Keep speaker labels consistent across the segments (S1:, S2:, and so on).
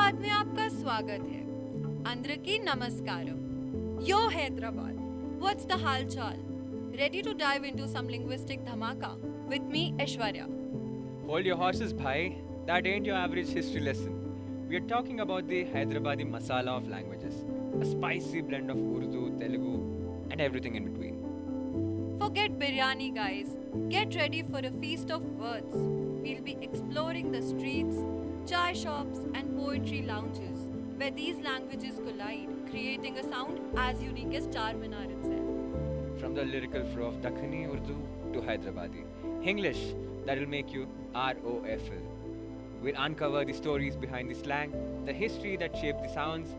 S1: हैदराबाद में आपका स्वागत है. Andraki Namaskaram. Yo Hyderabad. What's the halchal? Ready to dive into some linguistic dhamaka? With me, Aishwarya.
S2: Hold your horses, bhai. That ain't your average history lesson. We are talking about the Hyderabadi masala of languages. A spicy blend of Urdu, Telugu, and everything in between.
S1: Forget biryani, guys. Get ready for a feast of words. We'll be exploring the streets, chai shops, and poetry lounges where these languages collide, creating a sound as unique as Charminar itself.
S2: From the lyrical flow of Dakhani Urdu to Hyderabadi English that will make you ROFL. We'll uncover the stories behind the slang, the history that shaped the sounds,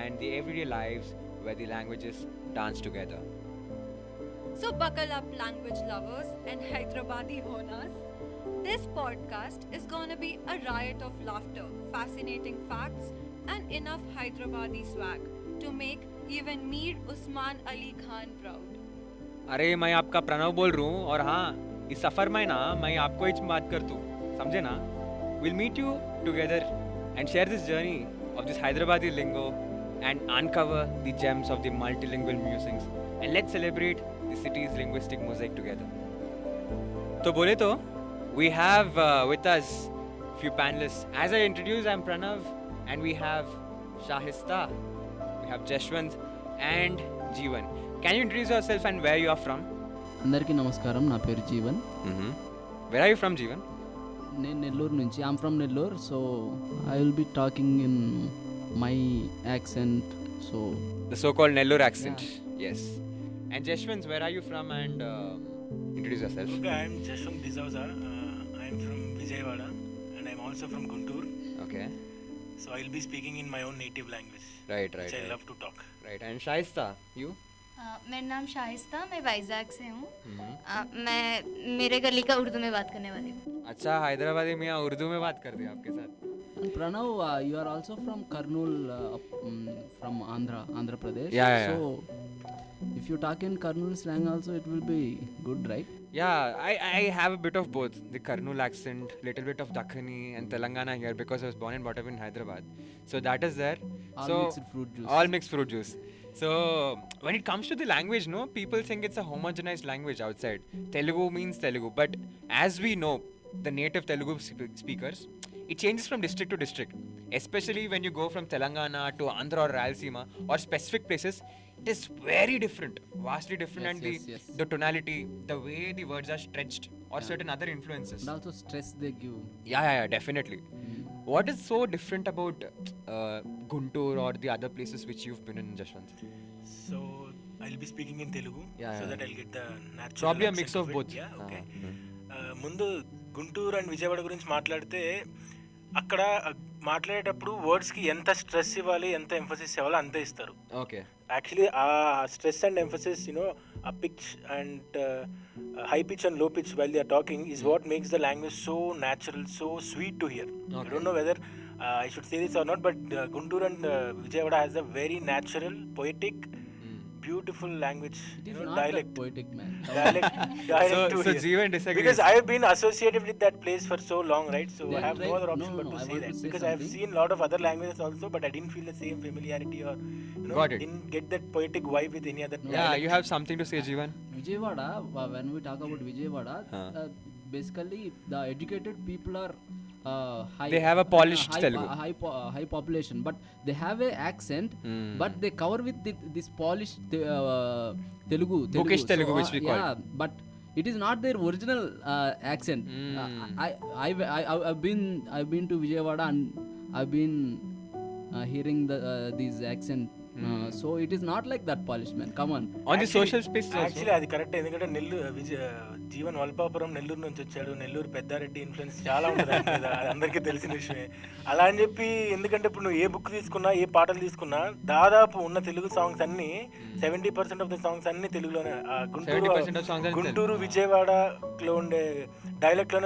S2: and the everyday lives where the languages dance together.
S1: So buckle up, language lovers and Hyderabadi honas. This podcast is gonna be a riot of laughter, fascinating facts, and enough Hyderabadi swag to make even Mir Usman Ali Khan proud.
S2: अरे मैं आपका प्रणव बोल रहा हूँ और हाँ इस सफ़र में ना मैं आपको ही बात कर दूँ समझे ना. We'll meet you together and share this journey of this Hyderabadi lingo and uncover the gems of the multilingual musings and let's celebrate the city's linguistic mosaic together. तो बोले तो we have with us few panelists. As I introduce, I'm Pranav and we have Shahista, we have Jeshwant and Jeevan. Can you introduce yourself and where you are from?
S3: అందరికీ నమస్కారం, నా పేరు Jeevan.
S2: Where are you from, Jeevan?
S3: నేను నెల్లూరు నుంచి. I'm from Nellore. So I will be talking in my accent. So
S2: The so-called Nellore accent. Yes. And Jeshwant, where are you from and introduce yourself.
S4: Okay, I am Jeshwant D'Souza. I am from Vijayawada and I am also from Guntur.
S2: Okay.
S4: So I will be speaking in my own native language,
S2: Right.
S4: which I love to talk.
S2: Right. And Shahista, you?
S5: मेरा नाम शाइस्ता, मैं वाइजैक से हूँ. मैं मेरे गली का उर्दू में बात करने वाली हूँ.
S2: अच्छा हैदराबादी मियाँ उर्दू में बात कर दिया आपके साथ.
S3: Pranav, you are also from Kurnool, from Andhra Pradesh.
S2: Yeah.
S3: So if you talk in Kurnool slang also it will be good, right?
S2: Yeah, I have a bit of both. The Kurnool accent, little bit of Dakhani and Telangana here because I was born and brought up in Hyderabad. So that is there.
S3: All
S2: so
S3: mixed fruit juice.
S2: All mixed fruit juice. So when it comes to the language, no, people think it's a homogenized language outside. Telugu means Telugu, but as we know, the native Telugu speakers, it changes from district to district. Especially when you go from Telangana to Andhra or Rayalaseema or specific places, it is very different, vastly different,
S3: Yes,
S2: and
S3: yes.
S2: the tonality, the way the words are stretched, or certain other influences.
S3: And also stress they give.
S2: Yeah, definitely. What is so different about Guntur or the other places which you've been in, Jashwant?
S4: So I will be speaking in Telugu
S2: Yeah.
S4: so that I'll get the natural
S2: Probably a
S4: accent
S2: mix of
S4: it.
S2: both.
S4: Yeah, okay. ముందు Guntur and Vijayawada గురించి మాట్లాడితే అక్కడ మాట్లాడేటప్పుడు వర్డ్స్కి ఎంత stress ఇవ్వాలి, ఎంత emphasis ఇవ్వాలో అంతే ఇస్తారు.
S2: Okay.
S4: Actually uh stress and emphasis uh pitch and high pitch and low pitch while they are talking is what makes the language so natural, so sweet to hear. I don't know whether I should say this or not, but Guntur and Vijayawada has a very natural, poetic, beautiful language,
S3: it is
S4: dialect.
S3: Not poetic man.
S4: dialect to
S2: So
S4: hear.
S2: Jeevan disagrees.
S4: Because I have been associated with that place for so long, right? So I
S3: Then
S4: have no
S3: right-
S4: other option
S3: no,
S4: but
S3: no,
S4: to
S3: I
S4: say
S3: want to
S4: that.
S3: say
S4: Because I have
S3: something.
S4: seen a lot of other languages also, but I didn't feel the same familiarity or
S2: Got it.
S4: didn't get that poetic vibe with any other
S2: Yeah,
S4: dialect.
S2: you have something to say, Jeevan.
S3: Vijayawada, when we talk about Vijayawada,
S2: Huh.
S3: Basically the educated people are high.
S2: They have a polished Telugu.
S3: High population, but they have a accent,
S2: Hmm.
S3: but they cover with this polished Telugu.
S2: Bookish Telugu, which we call
S3: yeah, but it is not their original accent. I've been to Vijayawada and I've been hearing these accent. So it is not like that polished, man. Come on.
S2: On the social space also.
S4: Actually అది correct. ఎందుకంటే జీవన్ వల్పాపురం నెల్లూరు నుంచి వచ్చాడు. Nellore Peddareddy influence చాలా ఉంటుంది ఆయన మీద, అది అందరికీ తెలిసిన విషయమే. అలా అని చెప్పి, ఎందుకంటే ఇప్పుడు నువ్వు ఏ బుక్ తీసుకున్నా, ఏ పాటలు తీసుకున్నా, దాదాపు ఉన్న తెలుగు సాంగ్స్ అన్ని 70% ఆఫ్ ద సాంగ్స్ అన్ని తెలుగులోనే.
S2: 70% of songs are in
S4: Guntur విజయవాడలో ఉండే డైలెక్ట్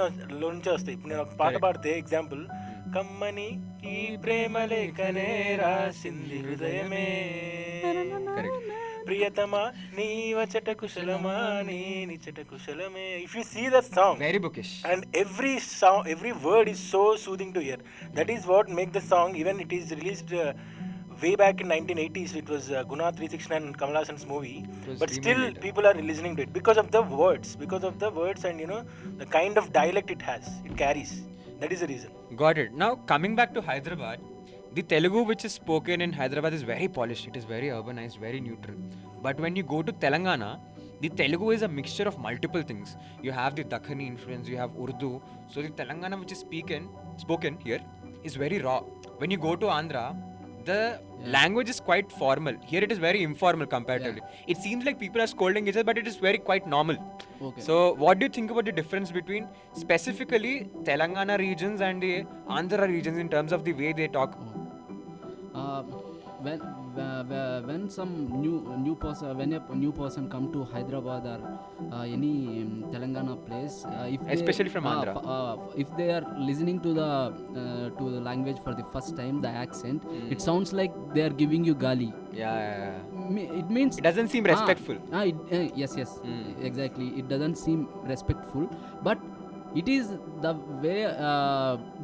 S4: లో నుంచే వస్తాయి. ఇప్పుడు నేను ఒక పాట పాడితే ఎగ్జాంపుల్, కమ్మని ఈ ప్రేమ లేఖనే రాసింది హృదయమే,
S2: Correct.
S4: ప్రియతమా నీ వచ్చట కుశలమా నీ నిచ్చట కుశలమే. If you see the song,
S2: Very bookish.
S4: and every song, every word is so soothing to hear. That is what make the song, even it is released way back in 1980s. It was Guna 369 and Kamal Hassan's movie,
S2: was
S4: but still
S2: remade later.
S4: people are listening to it because of the words and the kind of dialect it has, it carries. That is the reason.
S2: Got it. Now coming back to Hyderabad, the Telugu which is spoken in Hyderabad is very polished. It is very urbanized, very neutral. But when you go to Telangana, the Telugu is a mixture of multiple things. You have the Dakhani influence, you have Urdu. So the Telangana which is spoken here is very raw. When you go to Andhra, the language is quite formal. Here it is very informal comparatively. It seems like people are scolding each other, but it is very quite normal.
S3: Okay.
S2: So what do you think about the difference between specifically Telangana regions and the Andhra regions in terms of the way they talk?
S3: When some new person, when a new person come to Hyderabad or any Telangana place, if they,
S2: Especially from Andhra.
S3: if they are listening to the language for the first time, the accent, it sounds like they are giving you gali.
S2: Yeah.
S3: It means
S2: It doesn't seem respectful.
S3: Yes, exactly. It doesn't seem respectful, but it is the way.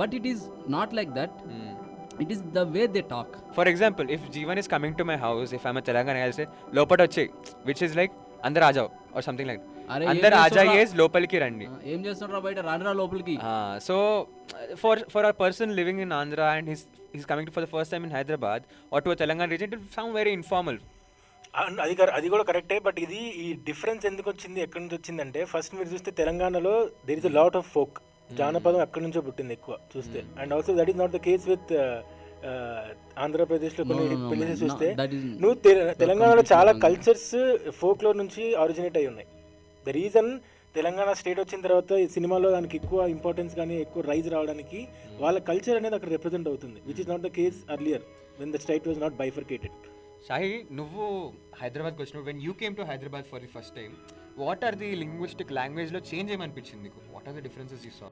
S3: But it is not like that. It is the way they talk.
S2: For example, if Jeevan is coming to my house, if I'm a Telangana, I'll say Lopat Vache, which is like Andar Ajao or something like that.
S3: Are
S2: Andar Aja is Lopaliki Randi.
S3: ఏం చేస్తున్నారా బయట రానరా లోపలికి.
S2: So for a person living in Andhra and he's coming for the first time in Hyderabad or to a Telangana region, it will sound very informal.
S4: అది కూడా కరెక్టే. But ఇది ఈ difference ఎందుకు వచ్చింది, ఎక్కడి నుంచి వచ్చిందంటే, ఫస్ట్ మీరు చూస్తే తెలంగాణలో there is a lot of folk. జానపదం అక్కడి నుంచో పుట్టింది ఎక్కువ చూస్తే. And also that is not the case with ఆంధ్రప్రదేశ్లో కొన్ని ప్లేసెస్ చూస్తే. నువ్వు తెలంగాణలో చాలా కల్చర్స్ ఫోక్లోర్ నుంచి ఆరిజినేట్ అయి ఉన్నాయి. ద రీజన్ తెలంగాణ స్టేట్ వచ్చిన తర్వాత ఈ సినిమాలో దానికి ఎక్కువ ఇంపార్టెన్స్ కానీ ఎక్కువ రైజ్ రావడానికి వాళ్ళ కల్చర్ అనేది అక్కడ రిప్రజెంట్ అవుతుంది, which is not the case earlier when the state was not bifurcated.
S2: Shahi, నువ్వు హైదరాబాద్కి వచ్చినప్పుడు when you came to Hyderabad for the first time, what are the linguistic language లో చేంజ్ ఏమనిపించింది నీకు? What are the differences you saw?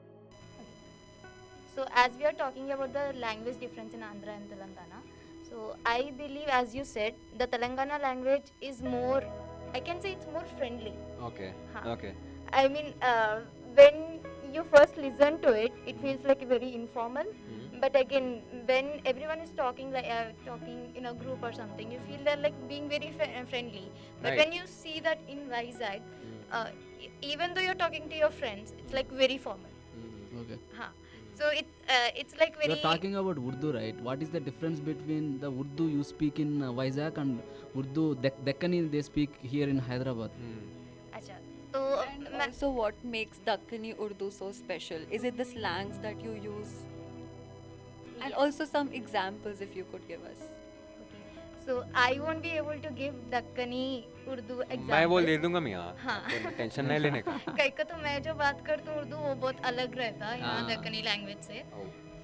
S5: So as we are talking about the language difference in Andhra and Telangana, so I believe, as you said, the Telangana language is more, I can say it's more friendly.
S2: Okay.
S5: Huh.
S2: Okay.
S5: I mean, when you first listen to it, it feels like very informal. But again, when everyone is talking like talking in a group or something, you feel they're like being very friendly. But
S2: Right.
S5: when you see that in Vizag, even though you're talking to your friends, it's like very formal.
S3: Okay.
S5: Huh. So it's like
S3: You
S5: very.
S3: are talking about Urdu, right? What is the difference between the Urdu you speak in Vizag and Urdu Deccani they speak here in Hyderabad?
S5: Acha. So
S1: And also, what makes Dakkani Urdu so special? Is it the slangs that you use? And also some examples if you could give us.
S5: okay. So I won't be able to give Dakkani Urdu examples.
S2: मैं वो दे दूंगा मियाँ,
S5: हाँ.
S2: Tension नहीं लेने का.
S5: कई का तो मैं जो बात करती हूँ उर्दू वो बहुत अलग रहता है यहाँ
S3: हाँ.
S5: दक्कनी लैंग्वेज से.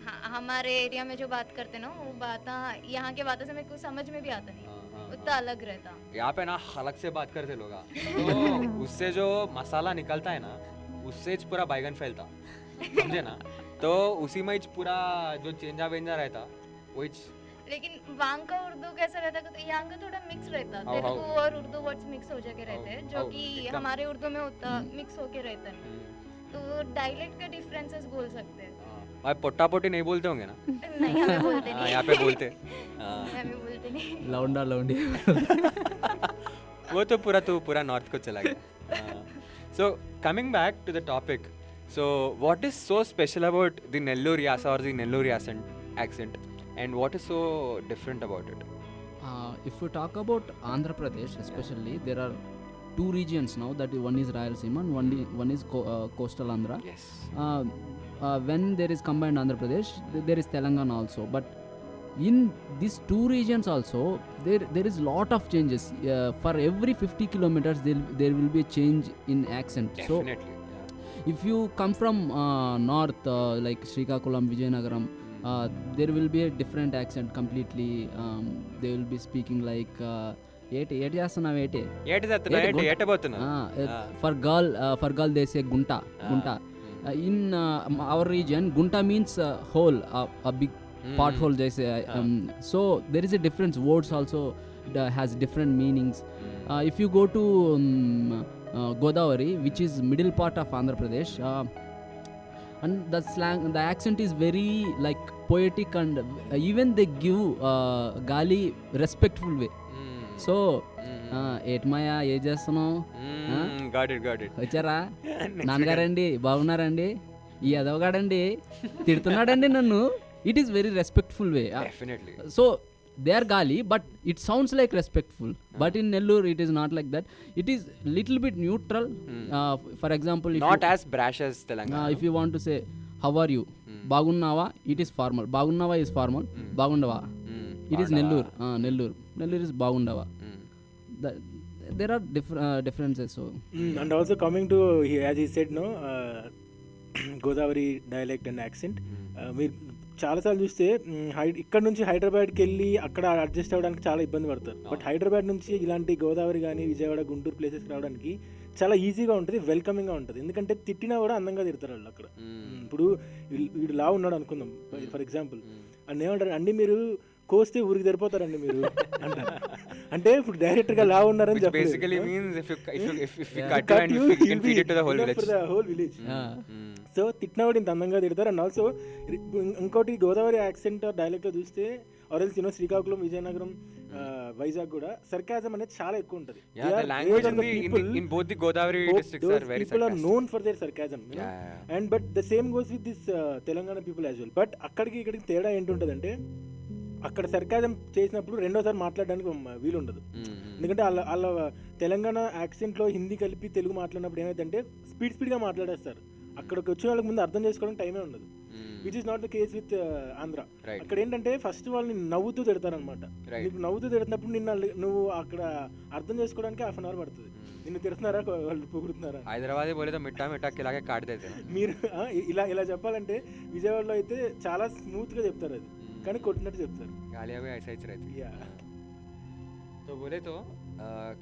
S5: हाँ, हमारे एरिया में जो बात करते ना वो बात यहाँ के बातों से मेरे को समझ में भी आता नहीं, उतना अलग रहता.
S2: यहाँ पे ना हलक से बात करते लोग, तो उससे जो मसाला निकलता है ना, उससे पूरा बैगन फैलता, समझे ना? तो उसी में पूरा जो चेंजा वेंजा रहता वही.
S5: लेकिन वहाँ का उर्दू कैसा रहता है, यहाँ का थोड़ा मिक्स रहता है. तेलुगु और उर्दू वर्ड्स मिक्स हो जाके रहते हैं, जो कि हमारे उर्दू में उतना मिक्स होके रहता है. तो डायलेक्ट का डिफरेंसेस बोल सकते हैं.
S2: भाई पोटा पोटी नहीं बोलते होंगे ना?
S5: नहीं, हमें बोलते
S2: हाँ,
S5: नहीं.
S2: यहाँ पे बोलते.
S5: हमें बोलते नहीं.
S3: Launda Laundi.
S2: वो तो पूरा नॉर्थ को चला गया. So coming back to the topic, so what is so special about the Nellore Yasa or the Nellore accent, and what is so different about it?
S3: If we talk about Andhra Pradesh especially, there are two regions now. That one is Rayalaseema and one is coastal Andhra.
S2: Yes.
S3: When there is combined Andhra Pradesh, there is Telangana also. But in these two regions also, there is lot of changes. For every 50 kilometers, there will be a change in accent.
S2: Definitely.
S3: So if you come from north, like Srikakulam, Vijayanagaram, there will be a different accent completely. They will be speaking like ఏటి చేస్తున్నావు ఏటి
S2: ఏటి పోతున్నా?
S3: for girl they say gunta. In our region gunta means hole, a big pothole they say. So there is a difference. Words also has different meanings. If you go to Godavari, which is middle part of Andhra Pradesh, and the slang, the accent is very like poetic, and even they give gali respectful way. So ఏట్మాయా ఏ చేస్తున్నావు,
S2: Got it.
S3: వచ్చారా నాన్నగారండి, బాగున్నారండి, ఈ ఎదవగాడండి తిడుతున్నాడండి నన్ను. It is very respectful way.
S2: Definitely.
S3: So they are గాలి, but it sounds like respectful. But in Nellore it is not like that. It is little bit neutral. For example,
S2: Not as brash as Telangana.
S3: If you want to say how are you, బాగున్నావా, it is formal. బాగున్నావా is formal. బాగుండవా it is Nellore. Nellore is బాగుండవా. there are differences. So
S4: and also coming to, as he said, no, Godavari dialect and accent, మీరు చాలాసార్లు చూస్తే ఇక్కడ నుంచి హైదరాబాద్కి వెళ్ళి అక్కడ అడ్జస్ట్ అవ్వడానికి చాలా ఇబ్బంది పడతారు. బట్ హైదరాబాద్ నుంచి ఇలాంటి గోదావరి కానీ విజయవాడ, గుంటూరు ప్లేసెస్కి రావడానికి చాలా ఈజీగా ఉంటుంది, వెల్కమింగ్గా ఉంటుంది. ఎందుకంటే తిట్టినా కూడా అందంగా తిడతారు వాళ్ళు అక్కడ. ఇప్పుడు వీడు లా ఉన్నాడు అనుకుందాం ఫర్ ఎగ్జాంపుల్, అని ఏమంటారు, అండి మీరు కోస్తే ఊరికి సరిపోతారండి మీరు అంటారు. అంటే ఇప్పుడు డైరెక్ట్ గా లా ఉన్నారని చెప్పి
S2: basically means if you cut you and you can feed it to the whole village.
S4: So తిట్టినా కూడా ఇంత అందంగా తిడతారు. అండ్ ఆల్సో ఇంకోటి గోదావరి యాక్సెంట్ డైలెక్ట్ లో చూస్తే ఆర్ఎల్స్ శ్రీకాకుళం, విజయనగరం, వైజాగ్ కూడా సర్కాజం అనేది చాలా ఎక్కువ ఉంటుంది.
S2: in both the Godavari districts are very
S4: people are known for their sarcasm, you know? And but the same goes with this Telangana people as well. But అక్కడికి ఇక్కడికి తేడా ఏంటుంటదంటే, అక్కడ సర్కాజం చేసినప్పుడు రెండోసారి మాట్లాడడానికి వీలు ఉండదు. ఎందుకంటే వాళ్ళ తెలంగాణ యాక్సెంట్లో హిందీ కలిపి తెలుగు మాట్లాడినప్పుడు ఏమైందంటే స్పీడ్గా మాట్లాడేస్తారు. అక్కడికి వచ్చిన వాళ్ళకి ముందు అర్థం చేసుకోవడానికి టైమే ఉండదు. Which is not the case with Andhra. అక్కడ ఏంటంటే ఫస్ట్ వాళ్ళని నవ్వుతూ తిడతారనమాట. నీకు నవ్వుతూ తిడుతున్నప్పుడు నువ్వు అక్కడ అర్థం చేసుకోవడానికి హాఫ్ అన్ అవర్ పడుతుంది. నిన్ను తిడుతున్నారా, వాళ్ళు పొగుడుతున్నారా.
S2: హైదరాబాద్ పోలేదో మిట్టా ఇలాగే కాడితే
S4: మీరు ఇలా చెప్పాలంటే విజయవాడలో అయితే చాలా స్మూత్గా చెప్తారు, అది కానీ కొట్టినట్టు చెప్తారు.
S2: तो बोले तो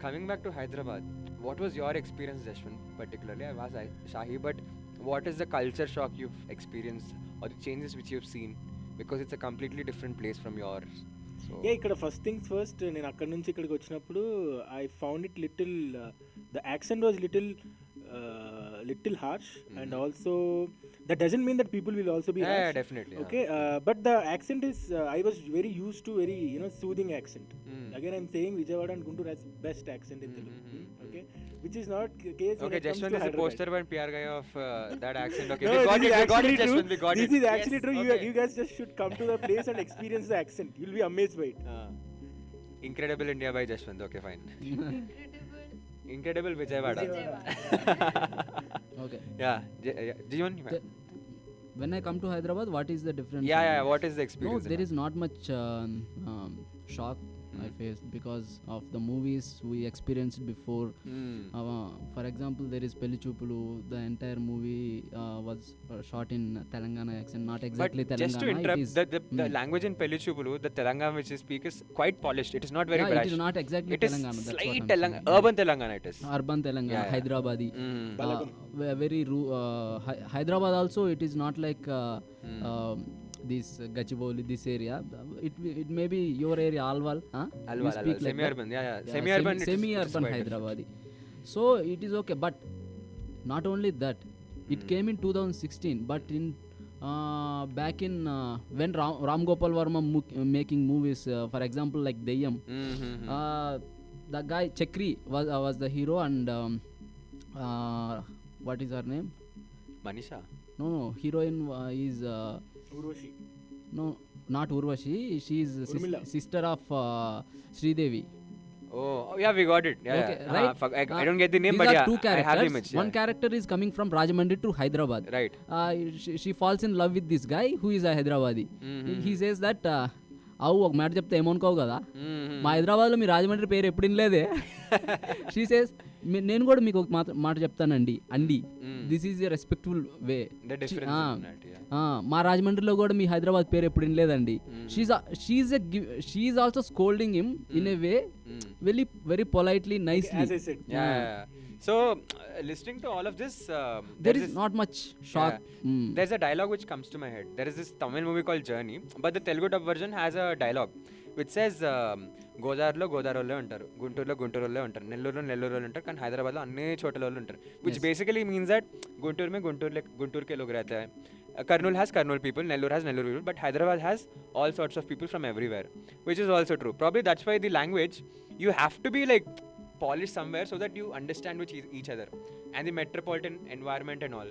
S2: coming back to Hyderabad, what was your experience, Jashwant? Particularly, I was Shahi, but what is the culture shock you've experienced or the changes which you've seen? Because it's a completely different place from yours. So
S4: ఇక్కడ first things first, నేను అక్కడ నుంచి ఇక్కడికి వచ్చినప్పుడు I found it little, the accent was little harsh, and also that doesn't mean that people will also be harsh.
S2: Definitely.
S4: Okay, but the accent is I was very used to very soothing accent. Again I'm saying Vijayawada and Guntur has best accent in Telugu. Okay, which is not case.
S2: Okay, Jashwant is a poster and PR guy of that accent. Okay,
S4: no,
S2: we got it, Jashwant, we got it.
S4: This is actually true. Okay. You guys just should come to the place and experience the accent. You'll be amazed by it.
S2: Incredible India by Jashwant. Okay, fine. Incredible Vijayawada.
S3: okay,
S2: Jeevan,
S3: when I come to Hyderabad, what is the difference?
S2: What is the experience?
S3: No, there is not much shock I faced because of the movies we experienced before. For example, there is Pelli Choopulu. The entire movie was shot in Telangana accent, not exactly
S2: but
S3: Telangana.
S2: Just to interrupt, the language in Pelli Choopulu, the Telangana which you speak is quite polished. It is not very brash.
S3: It is not exactly
S2: it
S3: Telangana.
S2: It is slight Telangana, urban Telangana it is.
S3: Urban Telangana, Hyderabadi. Very Hyderabad also, it is not like this Gachibowli, this area. It may be your area, Alwal.
S2: Alwal, semi-urban.
S3: Semi-urban Hyderabadi. So it is okay, but not only that, it came in 2016. But in back in when Ram Gopal Varma making movies, for example like Deyyam, the guy Chakri was the hero, and what is her name?
S2: Manisha.
S3: No, heroine is
S4: Urvashi.
S3: No, not Urvashi. She is sister of Sridevi.
S2: Oh, yeah, we got it.
S3: Okay, right?
S2: I don't get the name,
S3: these
S2: but
S3: are two characters.
S2: I have the image.
S3: One character is coming from Rajahmundry to Hyderabad.
S2: Right.
S3: She falls in love with this guy who is a Hyderabadi. He says that అవు ఒక మాట చెప్తే ఏమనుకోవు కదా, మా హైదరాబాద్లో మీ రాజమండ్రి పేరు ఎప్పుడు వినలేదే. షీ సేస్ నేను కూడా మీకు ఒక మాట చెప్తానండి అండి, this is a respectful way. మా రాజమండ్రిలో కూడా మీ హైదరాబాద్ పేరు ఎప్పుడు వినలేదండి. She also scolding him in a way very politely, nicely.
S4: As I said.
S2: So listening to all of this,
S3: there is not much shock.
S2: There's a dialogue which comes to my head. There is this Tamil movie called Journey, but the Telugu dub version has a dialogue which says గోదావరిలో గోదావరిలో ఉంటారు, గుంటూరులో గుంటూరులో ఉంటారు, నెల్లూరులో నెల్లూరులో ఉంటారు, కానీ హైదరాబాద్లో అన్ని చోట్ల వాళ్ళు ఉంటారు. Which basically means that Guntur में गुंटूर के लोग रहते हैं, Kurnool has Kurnool people, Nellore has Nellore people, but Hyderabad has all sorts of people from everywhere, which is also true. Probably that's why the language, you have to be like polished somewhere so that you understand with each other and the metropolitan environment and all.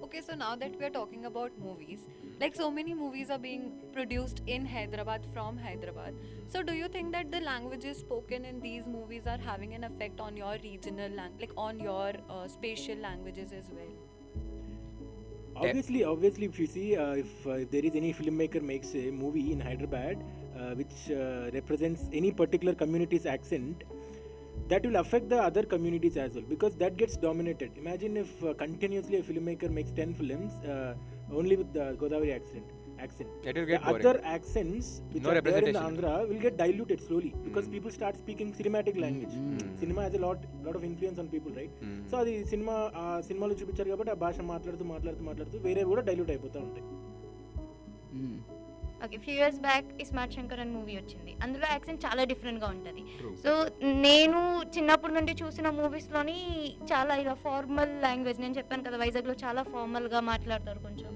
S1: Okay, so now that we are talking about movies, like so many movies are being produced in Hyderabad from Hyderabad. So do you think that the languages spoken in these movies are having an effect on your regional like on your spatial languages as well?
S4: Obviously, if you see, if there is any filmmaker makes a movie in Hyderabad which represents any particular community's accent, that will affect the other communities as well, because that gets dominated. Imagine if continuously a filmmaker makes 10 films only with the Godavari accent.
S2: It will
S4: The
S2: get boring.
S4: other accents which
S2: No
S4: are there in the
S2: representation.
S4: Andhra will get diluted slowly because people start speaking cinematic language. Cinema has a lot of influence on people, right? So అది సినిమాలో చూపించారు కాబట్టి ఆ భాష మాట్లాడుతూ వేరే కూడా dilute అయిపోతూ ఉంటాయి.
S5: Okay, few years back smart Shankar అని మూవీ వచ్చింది. అందులో యాక్సెంట్ చాలా డిఫరెంట్గా ఉంటుంది.
S2: True.
S5: సో నేను చిన్నప్పటి నుండి చూసిన మూవీస్లోని చాలా ఇలా ఫార్మల్ లాంగ్వేజ్, నేను చెప్పాను కదా వైజాగ్లో చాలా ఫార్మల్గా మాట్లాడతారు కొంచెం.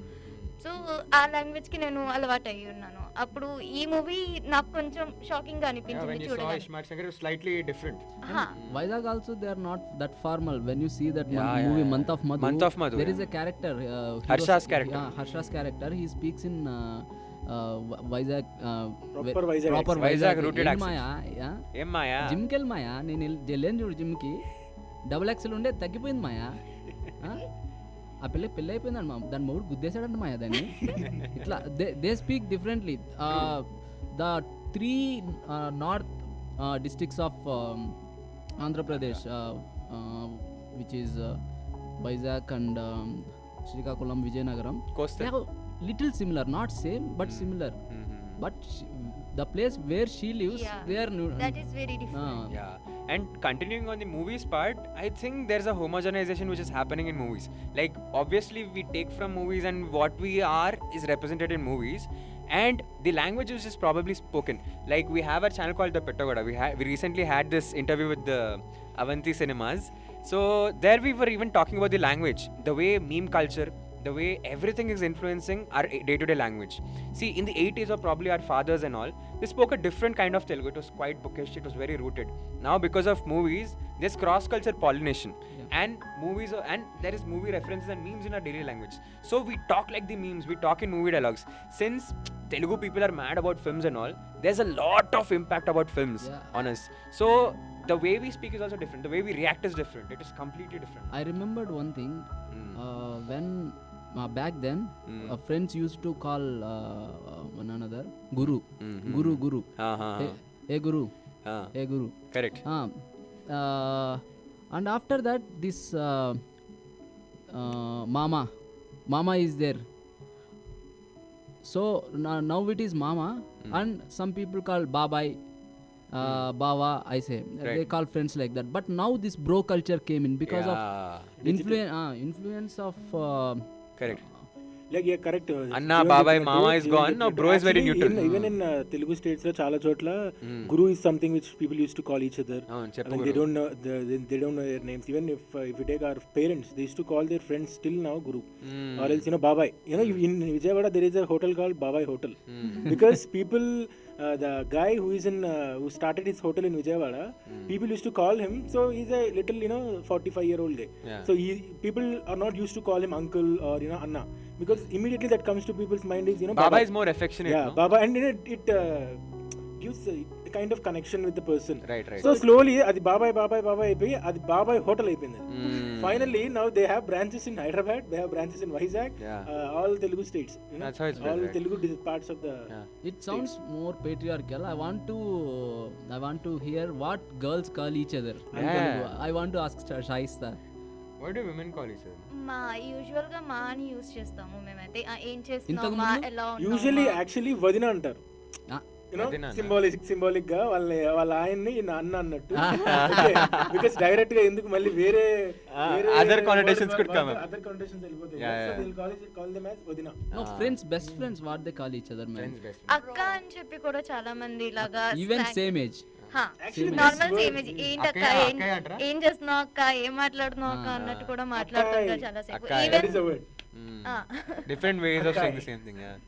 S5: సో ఆ లాంగ్వేజ్కి నేను అలవాటు అయ్యి ఉన్నాను. అప్పుడు ఈ మూవీ నాకు కొంచెం షాకింగ్గా
S2: Yeah, when
S5: అనిపించింది
S2: you saw
S5: చూడగానే.
S2: Ishmael Shankar, it was slightly different.
S5: హా,
S3: Vizag also they are not that formal. When you see that
S2: Yeah,
S3: movie
S2: yeah.
S3: Month of Madhu,
S2: Month of Madhu,
S3: there
S2: yeah.
S3: is a character.
S2: Harsha's character.
S3: Yeah, Harsha's character. He speaks in Vizag.
S4: Proper Vizag
S3: Proper
S4: accent.
S2: Vizag
S3: Vizag.
S2: rooted
S3: ఏం
S2: accent.
S3: మాయా, yeah.
S2: ఏం మాయా?
S3: జిమ్కి వెళ్ళి మాయా, నేను వెళ్ళాను చూడు జిమ్కి, double XL ఉండే తగ్గిపోయింది మాయా. ఆ పెళ్ళి అయిపోయిందండి మా, దాని మొగుడు గుద్దేశాడంట మాయా దాన్ని. ఇట్లా they speak differently. The 3 north districts of Andhra Pradesh, which is Vizag and Srikakulam, Vijayanagaram.
S2: Coastal.
S3: They have little similar, not same but similar. But the place where she lives,
S5: Yeah.
S3: they are
S5: that is very different.
S2: Yeah, and continuing on the movies part, I think there's a homogenization which is happening in movies. Like obviously we take from movies and what we are is represented in movies, and the language which is probably spoken. Like we have a channel called The Pettogoda. We recently had this interview with the Avanti Cinemas. So there we were even talking about the language, the way meme culture, the way everything is influencing our day-to-day language. See, in the 80s or probably our fathers and all, they spoke a different kind of Telugu. It was quite bookish, it was very rooted. Now because of movies, there's cross-culture pollination. And movies, and there is movie references and memes in our daily language. So we talk like the memes, we talk in movie dialogues. Since Telugu people are mad about films and all, there's a lot of impact about films on us. So the way we speak is also different, the way we react is different. It is completely different.
S3: I remembered one thing. When back then, friends used to call one another Guru. Guru. Hey Guru. Hey Guru.
S2: Correct.
S3: And after that, this Mama is there. So now it is Mama, and some people call Babai. Baba, I say.
S2: Right.
S3: They call friends like that. But now this bro culture came in because of influence of
S2: Correct.
S4: Like yeah, correct.
S2: Anna, Babai, Mama is gone. Now bro is very neutral.
S4: Even in Telugu states, చాలా చోట్ల Guru is something which people used to call each other. I mean, they don't know their names. Even if you take our parents, they used to call their friends still now Guru, or else Babai. In Vijayawada there is a hotel called Babai Hotel because people. The guy who started his hotel in Vijayawada, people used to call him. So he's a little 45-year-old guy.
S2: Yeah.
S4: So people are not used to call him uncle or Anna, because immediately that comes to people's mind is
S2: Baba is more affectionate.
S4: Yeah,
S2: no?
S4: Baba, and it gives a kind of connection with the person.
S2: Right.
S4: So slowly adi Babai అయిపోయి అది Babai hotel అయిపోయింది. Finally now they have branches in Hyderabad, they have branches in Vizag, all Telugu states.
S2: That's how it's
S4: all
S2: built, right?
S4: Telugu parts of the.
S3: It sounds more patriarchal. I want to hear what girls call each other. I want to ask Shaista.
S2: What do women call each other?
S5: మా యూజువల్గా మా అని use చేస్తాము మేమైతే. ఏం
S3: ఇంతకు
S5: చేస్తున్నామా,
S3: ముందు?
S5: ఎలా
S4: Usually
S5: ఉన్నామా.
S4: actually వదిన అంటారు. యూనో
S2: అదేనా?
S4: సింబాలిక్ గా వాళ్ళ ఆయన్ని నా అన్న అన్నట్టు. బికాస్ డైరెక్ట్ గా ఎందుకు మళ్ళీ వేరే
S2: Other connotations could come up.
S4: Other connotations వెళ్ళిపోతాయి.
S2: Yeah,
S4: So
S2: yeah.
S4: they'll call them as వదిన.
S3: No, friends, best friends, what they call each other, man.
S2: Friends best.
S5: అక్క అని చెప్పి కూడా చాలా మంది ఇలాగా
S3: Even same age.
S4: Actually,
S5: normal
S4: this
S5: same
S4: word-
S5: ఏంటి అక్క
S2: అక్కయ్య, అక్కయ్య అంటారా?
S5: ఏం చేస్తున్నావు అక్క, ఏం మాట్లాడుతున్నావు అక్క అన్నట్టు కూడా మాట్లాడుతుంటారు చాలా సేపు.
S2: అక్కయ్య.
S4: That is
S5: even
S4: a word.
S2: Different ways of saying the
S4: Akkai.
S2: same thing. Yeah.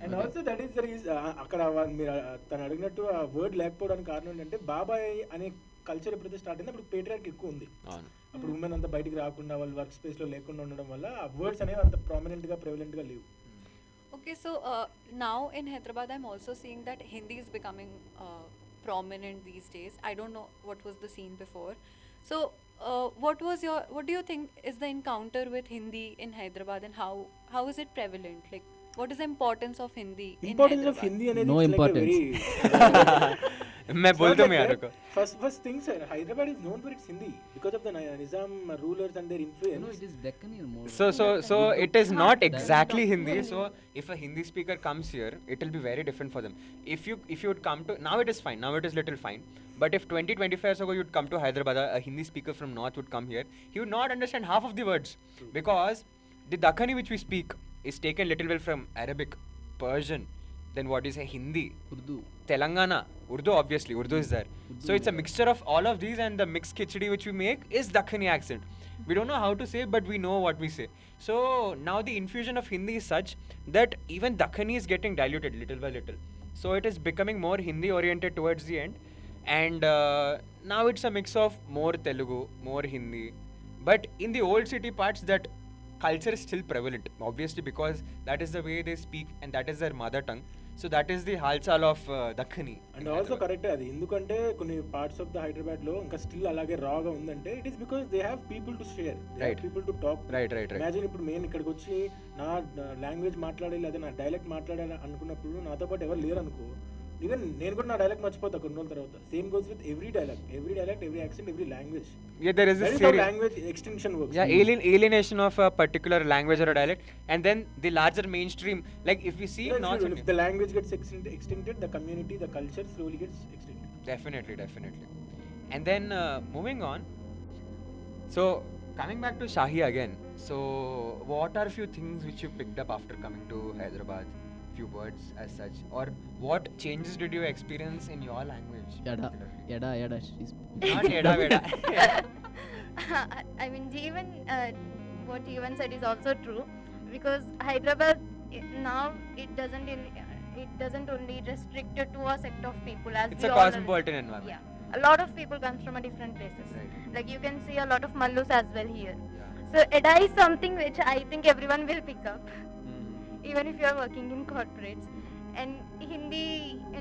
S4: And also that is the reason అక్కడ మీరు తను అడిగినట్టు ఆ వర్డ్ లేకపోవడానికి కారణం ఏంటంటే బాబాయ్ అనే కల్చర్ ఎప్పుడైతే స్టార్ట్ అయింది అప్పుడు పేట్రియార్కి ఎక్కువ ఉంది.
S2: అవును.
S4: అప్పుడు ఉమెన్ అంతా బయటికి రాకుండా వాళ్ళు వర్క్ స్పేస్ లో లేకుండా ఉండడం వల్ల ఆ వర్డ్స్ అనేవి అంత ప్రామినెంట్ గా ప్రెవలెంట్ గా లేవు.
S1: Okay, so now in Hyderabad, I'm also seeing that Hindi is becoming prominent these days. I don't know what was the scene before. So, what do you think is the encounter with Hindi in Hyderabad, and how is it prevalent? Like, what is the importance of Hindi in
S4: importance of
S1: Hyderabad?
S4: Hindi అనేది
S3: No importance.
S2: मैं बोलता हूँ यार को.
S4: First thing sir Hyderabad is known for its Hindi because of the Nizam rulers and there
S3: No,
S4: influence.
S3: it is Deccani more.
S2: So it is not exactly Hindi. So if a Hindi speaker comes here, it will be very different for them. If you would come to, now it is fine. Now it is little fine. But if 25 years ago you'd come to Hyderabad, a Hindi speaker from north would come here, he would not understand half of the words because the Dakhani which we speak is taken little well from Arabic, Persian, then what is a Hindi,
S3: Urdu.
S2: Telangana, Urdu obviously, Urdu is there. So it's a mixture of all of these, and the mixed khichdi which we make is Dakhani accent. We don't know how to say, but we know what we say. So now the infusion of Hindi is such that even Dakhani is getting diluted little by little. So it is becoming more Hindi oriented towards the end, and now it's a mix of more Telugu, more Hindi. But in the old city parts, that culture is still prevalent, obviously, because that is the way they speak and that is their mother tongue. So that is the halchal of Dakhani.
S4: And also correct అది ఎందుకంటే కొన్ని parts of the Hyderabad లో ఇంకా still అలాగే రాగా ఉందంటే it is because they have people to share,
S2: Right.
S4: People to talk.
S2: Right.
S4: Imagine ఇప్పుడు నేను ఇక్కడికి వచ్చి నా లాంగ్వేజ్ మాట్లాడాలి లేదా నా డైలెక్ట్ మాట్లాడాలి అనుకున్నప్పుడు నాతో పాటు ఎవరు లేరు అనుకో, ఈవెన్ నేను కూడా నా డైలెక్ట్ మర్చిపోతా కొన్ని రోజుల తర్వాత. Same goes with every dialect, every accent, every language.
S2: Yeah, there is
S4: That
S2: this
S4: is how
S2: theory.
S4: language extinction works.
S2: Yeah, alienation of a particular language or a dialect, and then the larger mainstream. Like if we see
S4: Yeah,
S2: North
S4: if
S2: India,
S4: the language gets extincted, the community, the culture slowly gets extincted.
S2: definitely. And then moving on. So coming back to Shahi again. So what are few things which you picked up after coming to Hyderabad? Few words as such, or what changes did you experience in your language?
S3: Yada. She's
S2: Not Eda Veda.
S5: I mean, even what Jeevan said is also true, because Hyderabad now it doesn't only restricted to a sect of people, as
S2: It's
S5: we
S2: a
S5: all are-
S2: cosmopolitan environment.
S5: Yeah, a lot of people comes from a different places.
S2: Right.
S5: Like you can see a lot of Mallus as well here.
S2: Yeah.
S5: So Eda is something which I think everyone will pick up, even if you are working in corporates. And Hindi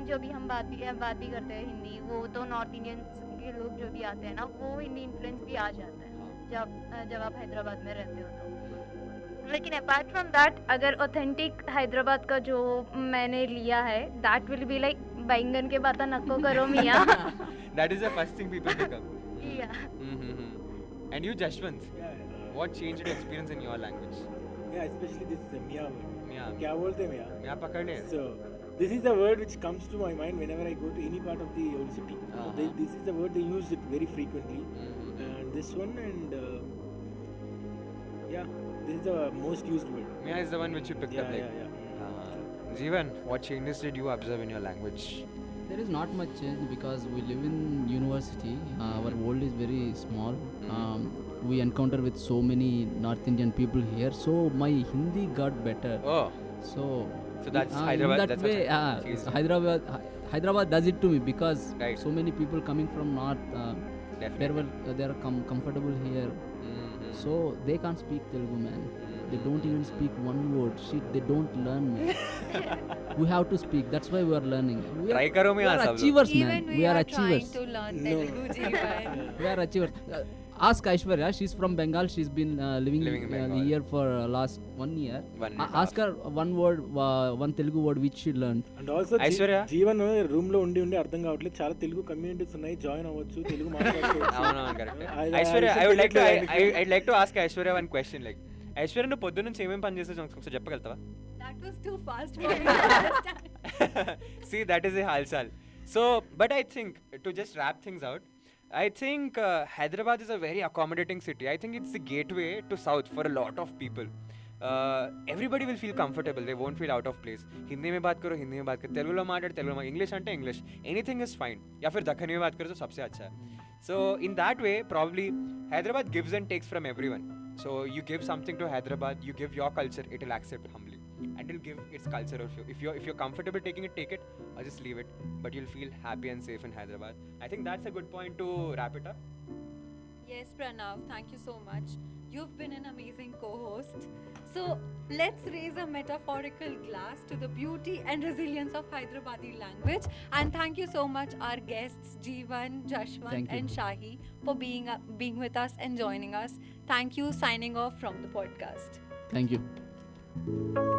S5: जो भी हम बात भी करते हैं हिंदी, वो तो north Indians के लोग जो भी आते हैं ना, वो हिंदी इन्फ्लुएंस भी आ जाता है जब आप हैदराबाद में रहते हो तो. लेकिन अपार्ट फ्रॉम दैट, अगर ऑथेंटिक हैदराबाद का जो मैंने लिया है, दैट विल बी लाइक बैंगन के बाता नको करो मियाँ.
S2: That is the first thing people pick up.
S5: Yeah.
S2: And you, Jashwant,
S4: Yeah,
S2: what changed your experience in your language?
S4: yeah, especially this Mia word.
S2: Mia.
S4: क्या बोलते हैं Mia?
S2: मैं पकड़ ले.
S4: So this is the word which comes to my mind whenever I go to any part of the old city.
S2: Uh-huh.
S4: This is the word they use it very frequently. And this one and yeah, this is the most used word.
S2: Mia is the one which you picked up.
S4: Yeah,
S2: Like.
S4: yeah.
S2: Jeevan, what changes did you observe in your language?
S3: There is not much change because we live in university. Our world is very small. We encounter with so many North Indian people here. So my Hindi got better.
S2: Oh,
S3: So
S2: that's
S3: in
S2: Hyderabad.
S3: that
S2: That's
S3: way,
S2: what changed.
S3: Hyderabad does it to me because
S2: Right.
S3: so many people coming from north.
S2: Definitely.
S3: They are comfortable here. So they can't speak Telugu, man. They don't even speak one word. Shit, they don't learn, man. We have to speak. That's why we are learning.
S2: Try karo
S3: we
S2: Mia
S3: are
S2: sab log.
S3: achievers, man.
S1: Even
S3: We are
S1: trying
S3: achievers.
S1: to learn
S4: No.
S1: Telugu, Jeevan.
S3: We are achievers. Ask Aishwarya. She's from Bengal. She's been living
S2: Living in Bengal.
S3: here for last 1 year.
S2: One and a
S3: Ask her one word, one Telugu word which she learned.
S4: And also
S2: Aishwarya?
S4: Jeevan room లో ఉండి అర్థం కావట్లేదు. చాలా Telugu communities ఉన్నాయి, join అవ్వచ్చు, తెలుగు మాట్లాడుకోవచ్చు.
S2: అవునవును correct.
S4: I-
S2: Aishwarya,
S4: I
S2: I would like to
S4: should
S2: I'd like to ask Aishwarya one question. Like Aishwarya, నువ్వు పొద్దున్న నుంచి ఏమేమి పని చేస్తావు ఒకసారి చెప్పగలుగుతావా?
S1: That was too fast for me to understand.
S2: See, that is a halsal. So, but I think to just wrap things out, I think Hyderabad is a very accommodating city. I think it's the gateway to South for a lot of people. Everybody will feel comfortable. They won't feel out of place. Hindi में बात करो, हिंदी में बात करो, तेलुगु लो माట్లాడు, तेलुगु में, English అంటే English. Anything is fine. या फिर दक्खनी में बात करो तो सबसे अच्छा है. So in that way, probably Hyderabad gives and takes from everyone. So you give something to Hyderabad, you give your culture, it will accept humbly, and it'll give its culture of you. If you're comfortable taking it, take it, or just leave it. But you'll feel happy and safe in Hyderabad. I think that's a good point to wrap it up.
S1: Yes, Pranav, thank you so much. You've been an amazing co-host. So let's raise a metaphorical glass to the beauty and resilience of Hyderabadi language. And thank you so much, our guests Jeevan, Jashwant,
S3: Thank you.
S1: and Shahi, for being with us and joining us. Thank you. Signing off from the podcast.
S3: Thank you.